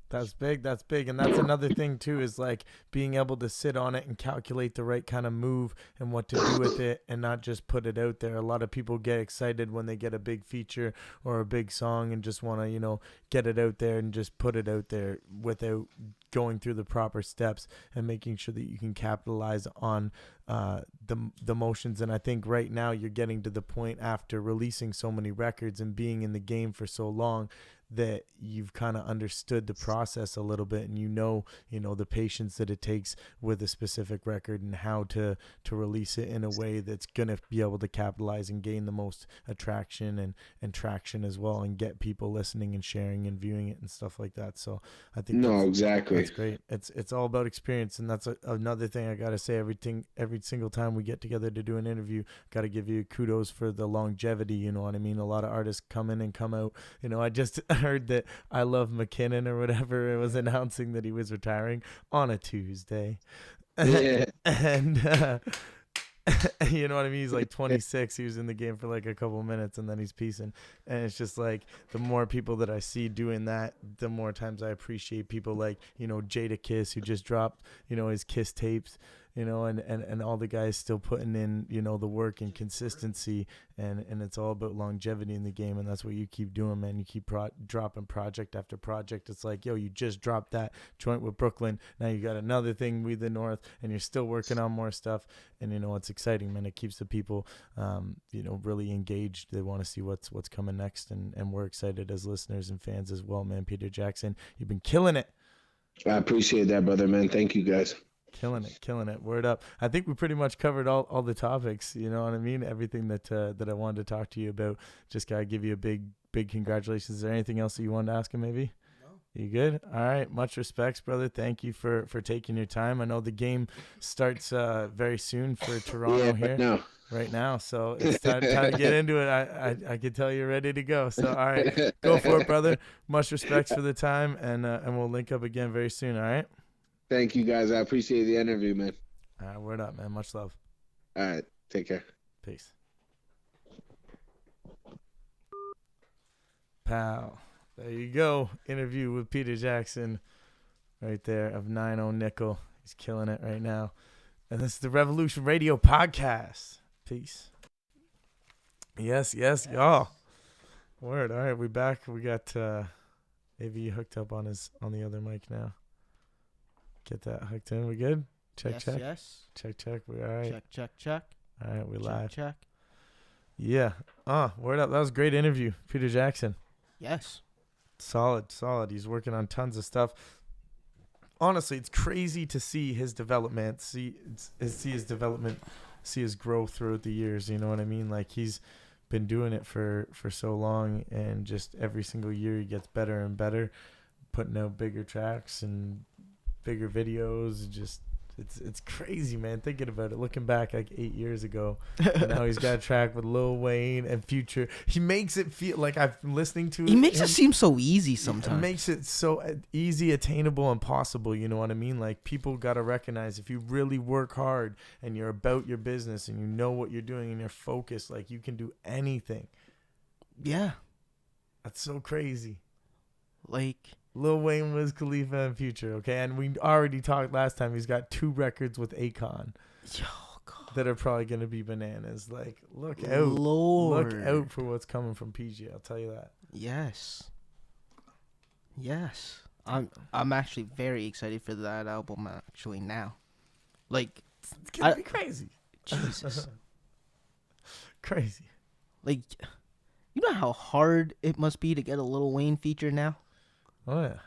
That's big. And that's another thing too, is like being able to sit on it and calculate the right kind of move and what to do with it, and not just put it out there. A lot of people get excited when they get a big feature or a big song and just want to, you know, get it out there and just put it out there without going through the proper steps and making sure that you can capitalize on the motions. And I think right now you're getting to the point, after releasing so many records and being in the game for so long, that you've kind of understood the process a little bit, and you know the patience that it takes with a specific record and how to release it in a way that's going to be able to capitalize and gain the most attraction and traction as well, and get people listening and sharing and viewing it and stuff like that. So I think exactly, that's great. It's all about experience. And that's another thing I got to say. Every single time we get together to do an interview, got to give you kudos for the longevity. You know what I mean? A lot of artists come in and come out. You know, I just heard that I Love McKinnon or whatever, it was announcing that he was retiring on a Tuesday. Yeah. And you know what I mean? He's like 26. He was in the game for like a couple minutes and then he's peacing. And it's just like, the more people that I see doing that, the more times I appreciate people like, you know, Jada Kiss, who just dropped, you know, his Kiss tapes, you know, and all the guys still putting in, you know, the work and consistency, and it's all about longevity in the game. And that's what you keep doing, man. You keep dropping project after project. It's like, yo, you just dropped that joint with Brooklyn. Now you got another thing with the North, and you're still working on more stuff. And, you know, it's exciting, man. It keeps the people, you know, really engaged. They want to see what's coming next. And we're excited as listeners and fans as well, man. Peter Jackson, you've been killing it. I appreciate that, brother, man. Thank you, guys. Killing it. Word up. I think we pretty much covered all the topics, you know what I mean? Everything that I wanted to talk to you about. Just gotta give you a big congratulations. Is there anything else that you wanted to ask him maybe? No. You good? All right. Much respects, brother. Thank you for taking your time. I know the game starts very soon for Toronto here. Right now. So it's time to get into it. I can tell you're ready to go. So all right, go for it, brother. Much respects for the time, and we'll link up again very soon. All right. Thank you, guys. I appreciate the interview, man. All right, word up, man. Much love. All right, take care. Peace. Pal. There you go. Interview with Peter Jackson right there of 9-0 Nickel. He's killing it right now. And this is the Revolution Radio Podcast. Peace. Yes, y'all. Word. All right, we back. We got AV hooked up on the other mic now. Get that hooked in. We good? Check. Yes. Check. We all right. Check. All right, we live. Check. Yeah. Word up. That was a great interview, Peter Jackson. Yes. Solid. He's working on tons of stuff. Honestly, it's crazy to see his development, see his growth throughout the years. You know what I mean? Like, he's been doing it for so long, and just every single year he gets better and better, putting out bigger tracks and bigger videos. Just It's crazy, man. Thinking about it, looking back like 8 years ago, and now he's got a track with Lil Wayne and Future. He makes it feel like I've been listening to it. He makes it seem so easy sometimes. It makes it so easy, attainable, and possible. You know what I mean? Like, people got to recognize if you really work hard and you're about your business and you know what you're doing and you're focused, like, you can do anything. Yeah. That's so crazy. Like, Lil Wayne was Khalifa and Future, okay? And we already talked last time. He's got 2 records with Akon that are probably going to be bananas. Like, look out. Lord. Look out for what's coming from PG. I'll tell you that. Yes. I'm actually very excited for that album actually now. Like, it's going to be crazy. Jesus. Crazy. Like, you know how hard it must be to get a Lil Wayne feature now? Oh, yeah.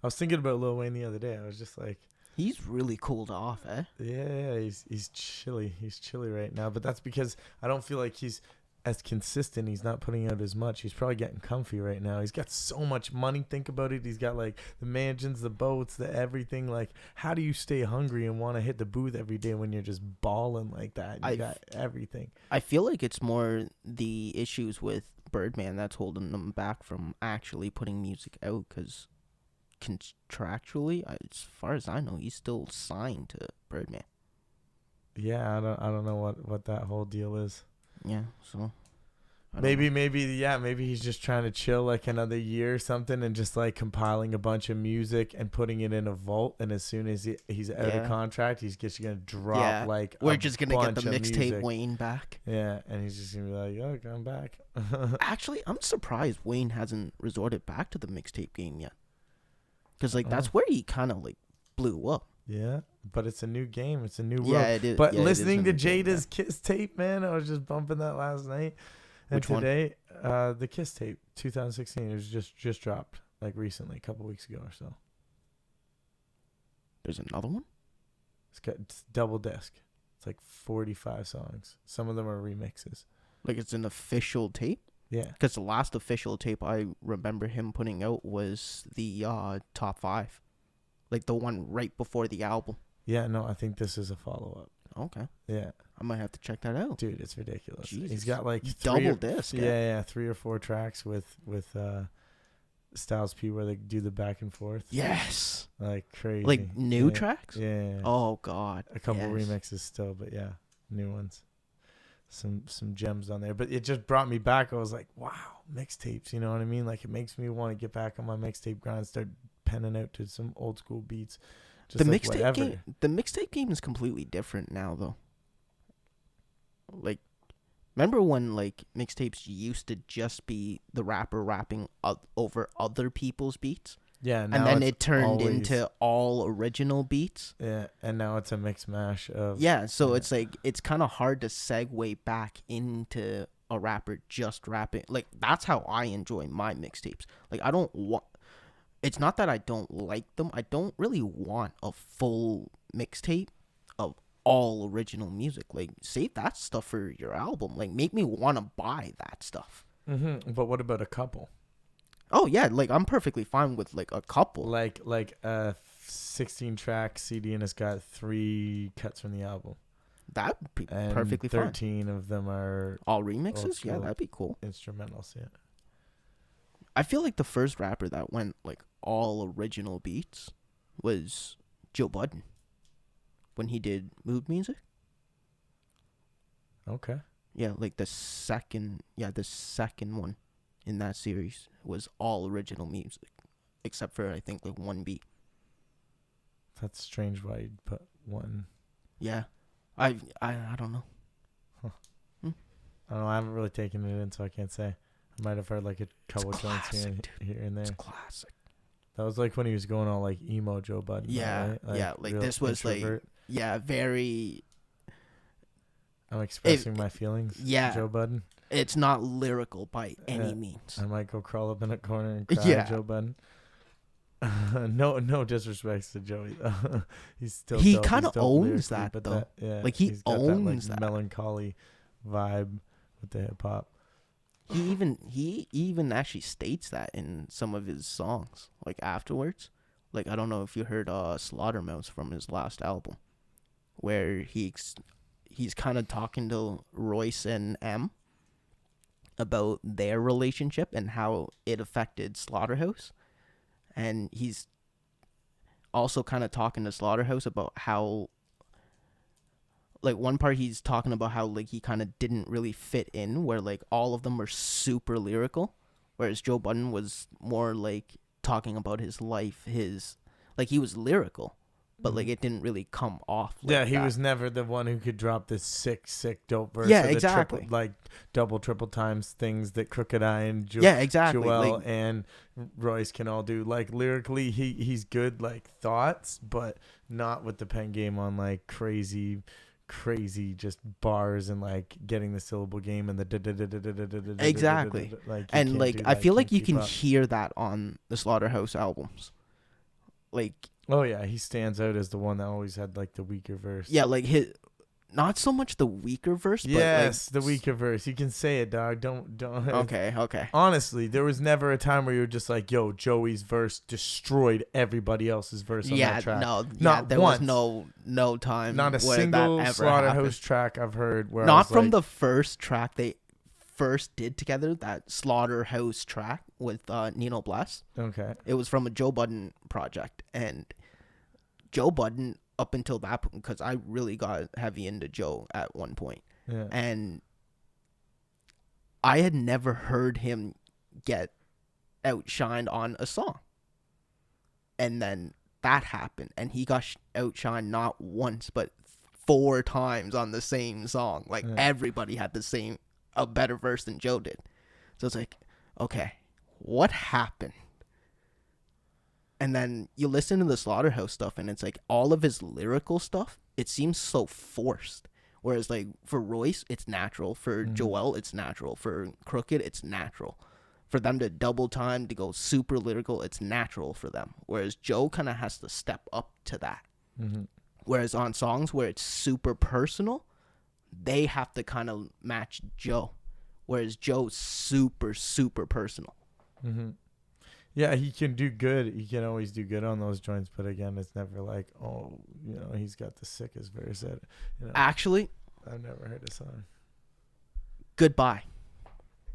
I was thinking about Lil Wayne the other day. I was just like... He's really cooled off, eh? Yeah, he's chilly. He's chilly right now. But that's because I don't feel like he's as consistent. He's not putting out as much. He's probably getting comfy right now. He's got so much money. Think about it. He's got, like, the mansions, the boats, the everything. Like, how do you stay hungry and want to hit the booth every day when you're just balling like that? You got everything. I feel like it's more the issues with Birdman that's holding them back from actually putting music out, because contractually, as far as I know, he's still signed to Birdman. Yeah, I don't know what that whole deal is. Yeah, so maybe he's just trying to chill like another year or something, and just like compiling a bunch of music and putting it in a vault, and as soon as he's out of contract, he's just gonna drop like we're just gonna get the mixtape music. Wayne back. Yeah, and he's just gonna be like, "Oh, I'm back." Actually, I'm surprised Wayne hasn't resorted back to the mixtape game yet, because like that's where he kind of like blew up. Yeah, but it's a new game. It's a new world. Yeah, it is. But yeah, listening to Jada's Kiss tape, man, I was just bumping that last night. And which today, the Kiss tape, 2016, it was just dropped like recently, a couple weeks ago or so. There's another one? It's double disc. It's like 45 songs. Some of them are remixes. Like it's an official tape? Yeah. Because the last official tape I remember him putting out was the top 5. Like the one right before the album. Yeah, no, I think this is a follow-up. Okay. Yeah. I might have to check that out. Dude, it's ridiculous. Jesus. He's got like double disc. Yeah, 3 or 4 tracks with Styles P where they do the back and forth. Yes. Like crazy. Like new tracks? Yeah. Oh God. A couple remixes still, but yeah, new ones. Some gems on there. But it just brought me back. I was like, wow, mixtapes, you know what I mean? Like it makes me want to get back on my mixtape grind, start penning out to some old school beats. Just the mixtape game is completely different now though. Like, remember when like mixtapes used to just be the rapper rapping over other people's beats? Yeah, and then it turned into all original beats. Yeah, and now it's a mix mash of. Yeah, so it's like it's kind of hard to segue back into a rapper just rapping. Like that's how I enjoy my mixtapes. Like I don't want. It's not that I don't like them. I don't really want a full mixtape of all original music. Like, save that stuff for your album. Like, make me want to buy that stuff. Mm-hmm. But what about a couple? Oh, yeah. Like, I'm perfectly fine with, like, a couple. Like a 16-track CD and it's got 3 cuts from the album. That'd be and perfectly 13 fine. 13 of them are... all remixes? Yeah, that'd be cool. Instrumentals, yeah. I feel like the first rapper that went, like, all original beats was Joe Budden when he did Mood Music. Okay. Yeah, like the second one in that series was all original music, except for I think like one beat. That's strange why you'd put one. Yeah, I don't know. Huh. I don't know. I haven't really taken it in, so I can't say. I might have heard like a couple joints here and there. It's classic. That was like when he was going all like emo Joe Budden. Yeah, right? Like, yeah. Like this was introvert. Very. I'm expressing my feelings. Yeah, Joe Budden. It's not lyrical by any means. I might go crawl up in a corner and cry. Joe Budden. No disrespect to Joey though. He kind of owns that though. Like he owns that melancholy vibe with the hip hop. He even actually states that in some of his songs, like afterwards. Like, I don't know if you heard Slaughtermouse from his last album, where he's kind of talking to Royce and M about their relationship and how it affected Slaughterhouse. And he's also kind of talking to Slaughterhouse about how, like, one part he's talking about how, like, he kind of didn't really fit in, where, like, all of them were super lyrical, whereas Joe Budden was more, like, talking about his life, like, he was lyrical, but, like, it didn't really come off like yeah, he that. was never the one who could drop this sick dope verse. Yeah, or the exactly. Triple, like, double, triple times things that Crooked Eye and exactly. Joel Like, and Royce can all do. Like, lyrically, he's good, like, thoughts, but not with the pen game on, like, crazy just bars and, like, getting the syllable game and the exactly. And, like, I feel like you can hear that on the Slaughterhouse albums. Like, oh yeah, he stands out as the one that always had, like, the weaker verse. yeah, like, not so much the weaker verse, yes, but, like, the weaker verse. You can say it, dog. Don't. Okay. Honestly, there was never a time where you were just like, yo, Joey's verse destroyed everybody else's verse on that track. There was no time. Not a where single that ever Slaughterhouse happened. track I've heard where Not I was from like, the first track they first did together, that Slaughterhouse track with Nino Bless. Okay. It was from a Joe Budden project, and Joe Budden, up until that point, because I really got heavy into Joe at one point, Yeah. and I had never heard him get outshined on a song. And then that happened, and he got outshined not once, but 4 times on the same song. Like, everybody had a better verse than Joe did. So it's like, okay, what happened? And then you listen to the Slaughterhouse stuff, and it's like all of his lyrical stuff, it seems so forced. Whereas, like, for Royce, it's natural. For Joel, it's natural. For Crooked, it's natural. For them to double time, to go super lyrical, it's natural for them. Whereas Joe kind of has to step up to that. Mm-hmm. Whereas on songs where it's super personal, they have to kind of match Joe. Whereas Joe's super, super personal. Mm-hmm. Yeah, he can do good. He can always do good on those joints. But again, it's never like, oh, you know, he's got the sickest verse. You know, Actually, I've never heard a song. Goodbye.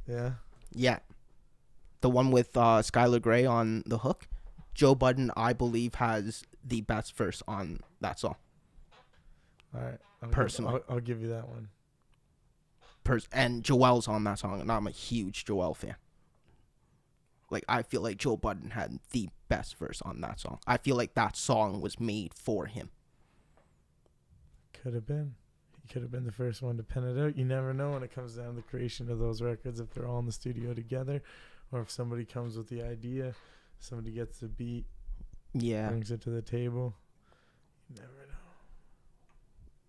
Yeah? Yeah. The one with Skylar Grey on the hook. Joe Budden, I believe, has the best verse on that song. All right. I'll give you that one. And Joel's on that song, and I'm a huge Joel fan. Like, I feel like Joe Budden had the best verse on that song. I feel like that song was made for him. Could have been. He could have been the first one to pen it out. You never know when it comes down to the creation of those records, if they're all in the studio together, or if somebody comes with the idea, somebody gets the beat, brings it to the table. You never know.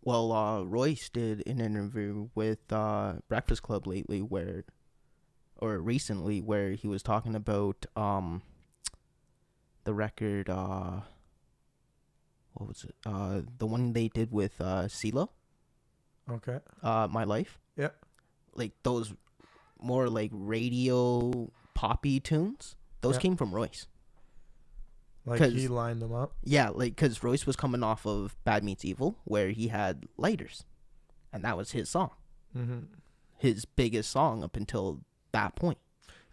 Well, Royce did an interview with Breakfast Club recently, where he was talking about the record, what was it? The one they did with CeeLo. Okay. My Life. Yeah. Like, those more like radio poppy tunes, those came from Royce. Like, he lined them up? Yeah, like, because Royce was coming off of Bad Meets Evil, where he had Lighters, and that was his song. Mm-hmm. His biggest song up until that point.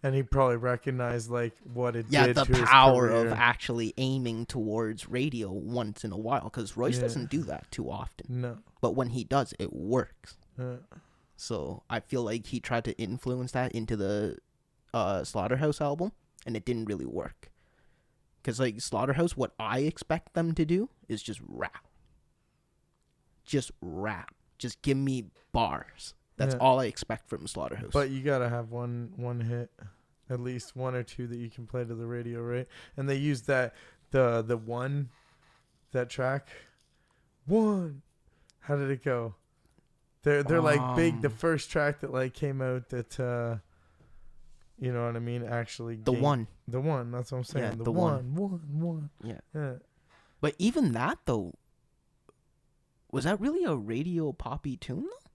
And he probably recognized, like, what it did the to his power career. of actually aiming towards radio once in a while, because Royce doesn't do that too often. No. But when he does, it works. So I feel like he tried to influence that into the Slaughterhouse album, and it didn't really work. Because, like, Slaughterhouse, what I expect them to do is just rap. Just rap. Just give me bars. That's all I expect from Slaughterhouse. But you got to have one hit. At least one or two that you can play to the radio, right? And they used that, that track. One. How did it go? They're like big. The first track that, like, came out that, you know what I mean? Actually, The One. That's what I'm saying. Yeah, the The one. Yeah. But even that, though, was that really a radio poppy tune, though?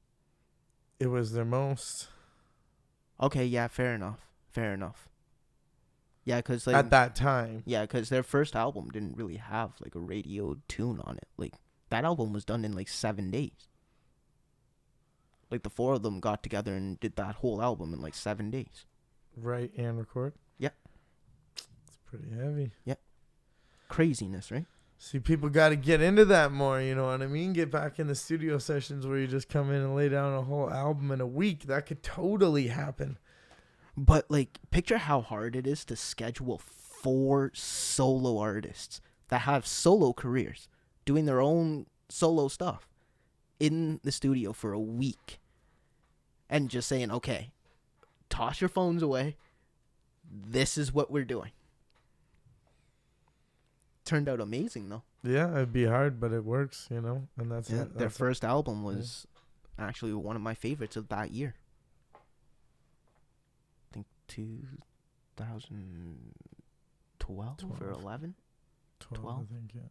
It was their most. Okay, yeah, fair enough. Yeah, Yeah, because at that time. Yeah, because their first album didn't really have like a radio tune on it. Like that album was done in like 7 days. Like the four of them got together and did that whole album in like 7 days. Write and record. Yeah, it's pretty heavy. Yeah, craziness, right? See, people got to get into that more, you know what I mean? Get back in the studio sessions where you just come in and lay down a whole album in a week. That could totally happen. But, like, picture how hard it is to schedule 4 solo artists that have solo careers doing their own solo stuff in the studio for a week and just saying, okay, toss your phones away. This is what we're doing. Turned out amazing, though. Yeah, it'd be hard, but it works, you know, and that's it. Their first album was actually one of my favorites of that year. I think 2012 or 11? 12? I think, yeah.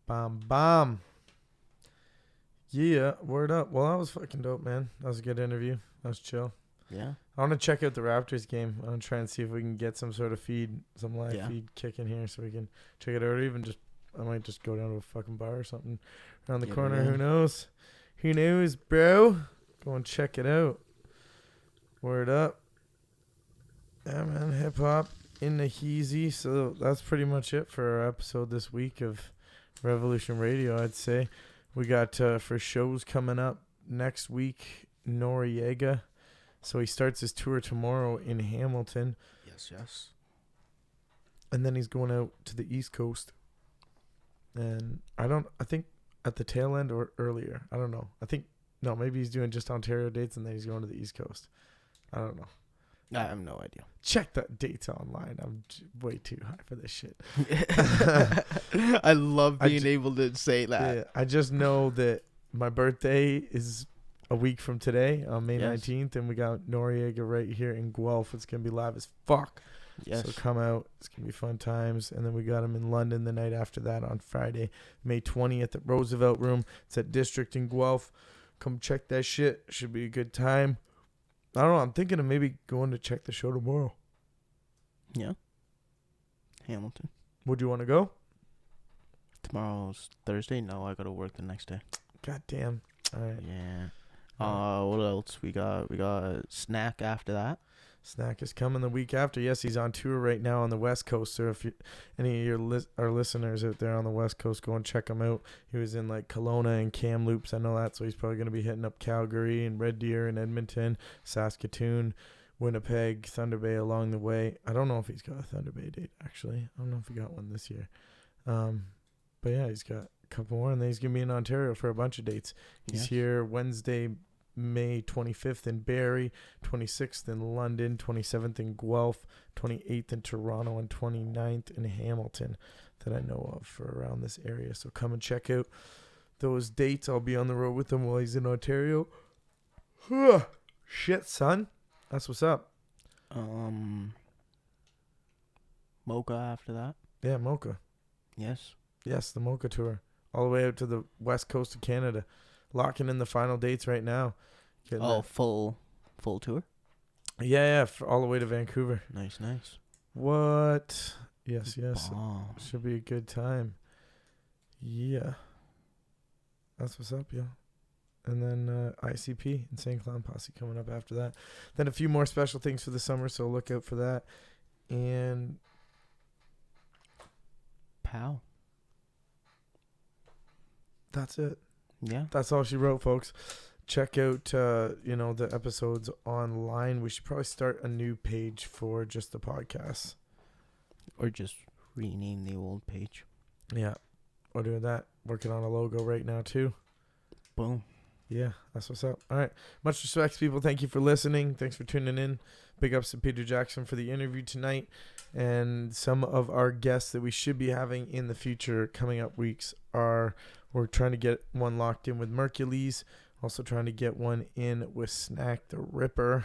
Bomb. Yeah, word up. Well, that was fucking dope, man. That was a good interview. That was chill. Yeah. I want to check out the Raptors game. I want to try and see if we can get some sort of feed, some live feed kicking here so we can check it out. Or even just, I might just go down to a fucking bar or something around the corner. Man. Who knows? Who knows, bro? Go and check it out. Word up. Yeah, man. Hip hop in the heezy. So that's pretty much it for our episode this week of Revolution Radio, I'd say. We got for shows coming up next week, Noriega. So he starts his tour tomorrow in Hamilton. Yes. And then he's going out to the East Coast. And I think at the tail end or earlier. I don't know. Maybe he's doing just Ontario dates and then he's going to the East Coast. I don't know. I have no idea. Check the dates online. I'm way too high for this shit. I love being able to say that. Yeah, I just know that my birthday is a week from today on May 19th, and we got Noriega right here in Guelph. It's going to be live as fuck. Yes. So come out. It's going to be fun times. And then we got him in London the night after that on Friday, May 20th at Roosevelt Room. It's at District in Guelph. Come check that shit. Should be a good time. I don't know. I'm thinking of maybe going to check the show tomorrow. Yeah. Hamilton. Would you want to go? Tomorrow's Thursday. No, I got to work the next day. God damn. All right. Yeah. What else? We got Snack after that. Snack is coming the week after. Yes, he's on tour right now on the West Coast. So if any of our listeners out there on the West Coast, go and check him out. He was in like Kelowna and Kamloops. I know that. So he's probably going to be hitting up Calgary and Red Deer and Edmonton, Saskatoon, Winnipeg, Thunder Bay along the way. I don't know if he's got a Thunder Bay date, actually. I don't know if he got one this year. But yeah, he's got a couple more. And then he's going to be in Ontario for a bunch of dates. He's here Wednesday, May 25th in Barrie, 26th in London, 27th in Guelph, 28th in Toronto, and 29th in Hamilton that I know of for around this area. So come and check out those dates. I'll be on the road with him while he's in Ontario. Shit, son. That's what's up. Mocha after that. Yeah, Mocha. Yes, the Mocha tour. All the way out to the west coast of Canada. Locking in the final dates right now. Full tour? Yeah, all the way to Vancouver. Nice. What? Yes. Bomb. Should be a good time. Yeah. That's what's up, yeah. And then ICP, Insane Clown Posse, coming up after that. Then a few more special things for the summer, so look out for that. And Pow. That's it. Yeah. That's all she wrote, folks. Check out, the episodes online. We should probably start a new page for just the podcast. Or just rename the old page. Yeah. We're doing that. Working on a logo right now, too. Boom. Yeah, that's what's up. All right. Much respect, people. Thank you for listening. Thanks for tuning in. Big ups to Peter Jackson for the interview tonight. And some of our guests that we should be having in the future coming up weeks are... We're trying to get one locked in with Mercules. Also trying to get one in with Snack the Ripper.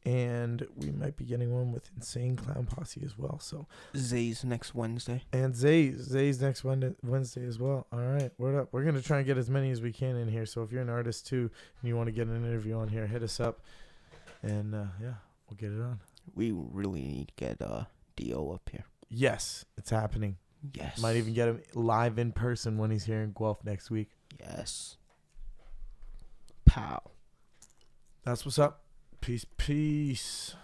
And we might be getting one with Insane Clown Posse as well. So Zay's next Wednesday. And Zay's next Wednesday as well. All right, word up. We're going to try and get as many as we can in here. So if you're an artist too and you want to get an interview on here, hit us up. And we'll get it on. We really need to get Dio up here. Yes, it's happening. Yes. Might even get him live in person when he's here in Guelph next week. Yes. Pow. That's what's up. Peace, peace.